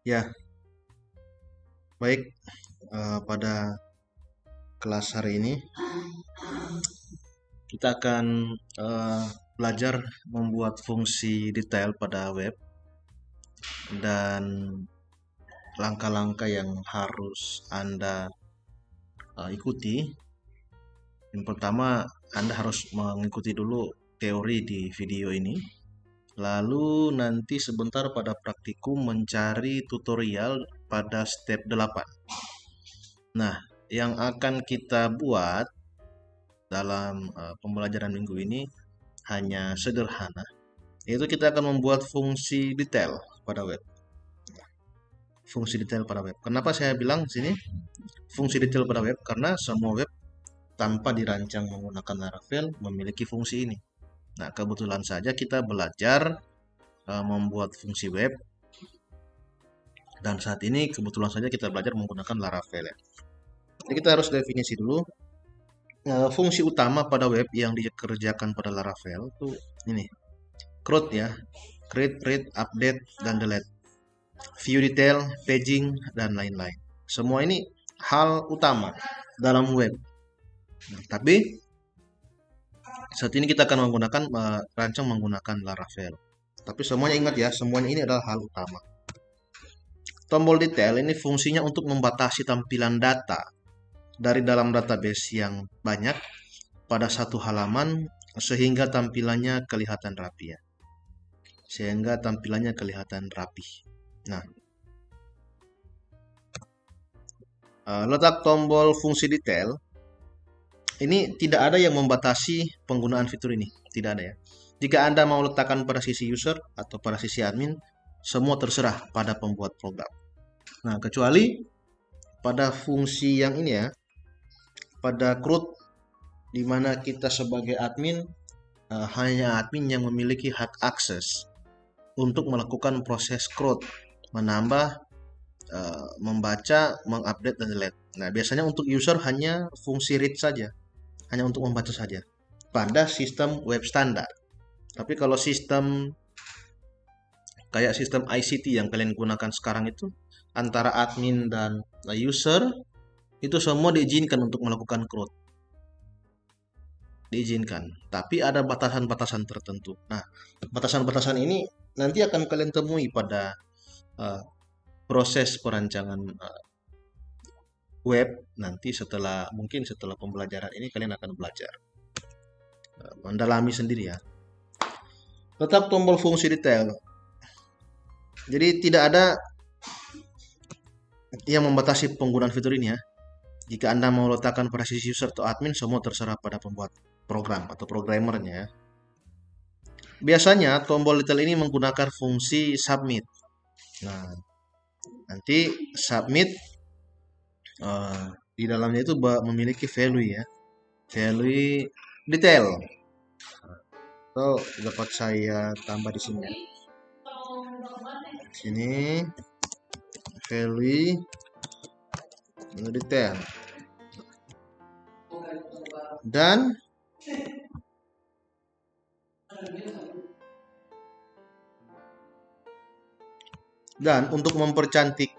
Ya, baik. Pada kelas hari ini kita akan belajar membuat fungsi detail pada web dan langkah-langkah yang harus Anda ikuti. Yang pertama, Anda harus mengikuti dulu teori di video ini. Lalu nanti sebentar pada praktikum mencari tutorial pada step 8. Nah, yang akan kita buat dalam pembelajaran minggu ini hanya sederhana, yaitu kita akan membuat fungsi detail pada web. Fungsi detail pada web. Kenapa saya bilang di sini fungsi detail pada web? Karena semua web tanpa dirancang menggunakan Laravel memiliki fungsi ini. Nah, kebetulan saja kita belajar membuat fungsi web, dan saat ini kebetulan saja kita belajar menggunakan Laravel ya. Jadi kita harus definisi dulu fungsi utama pada web yang dikerjakan pada Laravel itu ini, CRUD ya, create, read, update, dan delete, view detail, paging, dan lain-lain. Semua ini hal utama dalam web. Nah, tapi saat ini kita akan menggunakan rancang menggunakan Laravel. Tapi semuanya ingat ya, semuanya ini adalah hal utama. Tombol detail ini fungsinya untuk membatasi tampilan data dari dalam database yang banyak pada satu halaman sehingga tampilannya kelihatan rapi ya. Nah, letak tombol fungsi detail ini tidak ada yang membatasi penggunaan fitur ini, tidak ada ya. Jika Anda mau letakkan pada sisi user atau pada sisi admin, semua terserah pada pembuat program. Nah, kecuali pada fungsi yang ini ya, pada CRUD, di mana kita sebagai admin hanya admin yang memiliki hak akses untuk melakukan proses CRUD, menambah, membaca, mengupdate, dan delete. Nah, biasanya untuk user hanya fungsi read saja, hanya untuk membaca saja pada sistem web standar. Tapi kalau sistem kayak sistem ICT yang kalian gunakan sekarang itu, antara admin dan user itu semua diizinkan untuk melakukan CRUD. Diizinkan, tapi ada batasan-batasan tertentu. Nah, batasan-batasan ini nanti akan kalian temui pada proses perancangan web nanti mungkin setelah pembelajaran ini kalian akan belajar mendalami sendiri ya. Letak tombol fungsi detail. Jadi tidak ada yang membatasi penggunaan fitur ini ya. Jika Anda mau letakkan pada sisi user atau admin, semua terserah pada pembuat program atau programmernya ya. Biasanya tombol detail ini menggunakan fungsi submit. Nah, nanti submit di dalamnya itu memiliki value ya, value detail. So, dapat saya tambah di sini ya. Sini value detail. Dan untuk mempercantik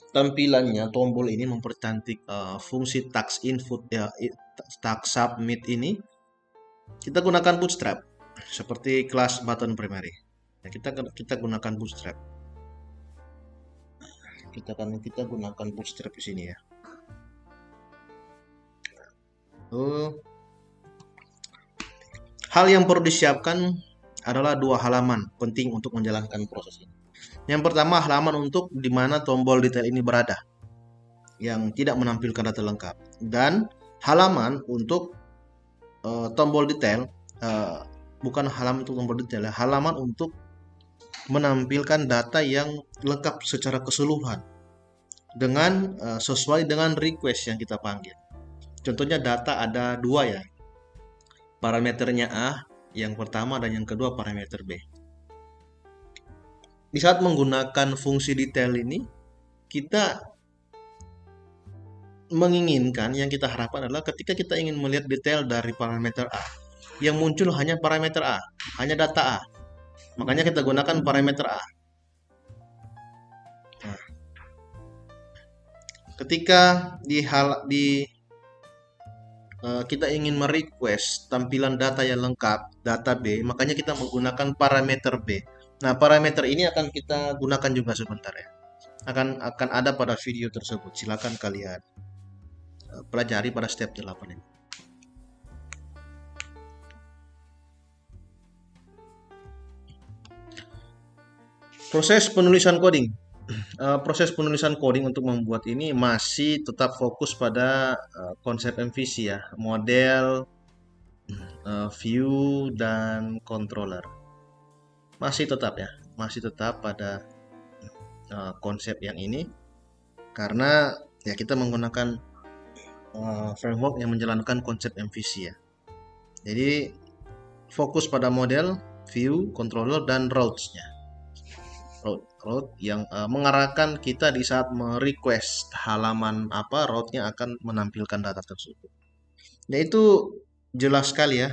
tampilannya, tombol ini mempercantik fungsi task input ya, task submit ini, kita gunakan Bootstrap seperti kelas button primary. Ya, kita gunakan Bootstrap. Kita gunakan Bootstrap di sini ya. Hal yang perlu disiapkan adalah 2 halaman penting untuk menjalankan proses ini. Yang pertama, halaman untuk di mana tombol detail ini berada, yang tidak menampilkan data lengkap, dan halaman untuk tombol detail, bukan halaman untuk tombol detail ya, halaman untuk menampilkan data yang lengkap secara keseluruhan dengan sesuai dengan request yang kita panggil. Contohnya data ada 2 ya, parameternya A yang pertama dan yang kedua parameter B. Di saat menggunakan fungsi detail ini, kita menginginkan, yang kita harapkan adalah ketika kita ingin melihat detail dari parameter A, yang muncul hanya parameter A, hanya data A. Makanya kita gunakan parameter A. Ketika kita ingin merequest tampilan data yang lengkap, data B, makanya kita menggunakan parameter B. Nah, parameter ini akan kita gunakan juga sebentar ya. Akan ada pada video tersebut. Silakan kalian pelajari pada step 8 ini. Proses penulisan coding. Proses penulisan coding untuk membuat ini masih tetap fokus pada konsep MVC ya, model, view, dan controller. Masih tetap pada konsep yang ini, karena ya kita menggunakan framework yang menjalankan konsep MVC ya. Jadi fokus pada model, view, controller, dan routes-nya. Route yang mengarahkan kita di saat merequest halaman apa, route-nya akan menampilkan data tersebut. Ya itu jelas sekali ya.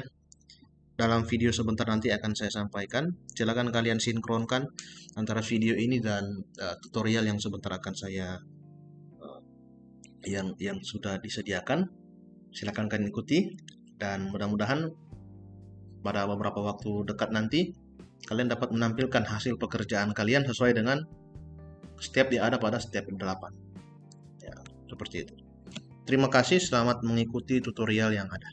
Dalam video sebentar nanti akan saya sampaikan. Silakan kalian sinkronkan antara video ini dan tutorial yang sebentar akan saya yang sudah disediakan. Silakan kalian ikuti dan mudah-mudahan pada beberapa waktu dekat nanti kalian dapat menampilkan hasil pekerjaan kalian sesuai dengan step yang ada pada step 8. Ya, seperti itu. Terima kasih, selamat mengikuti tutorial yang ada.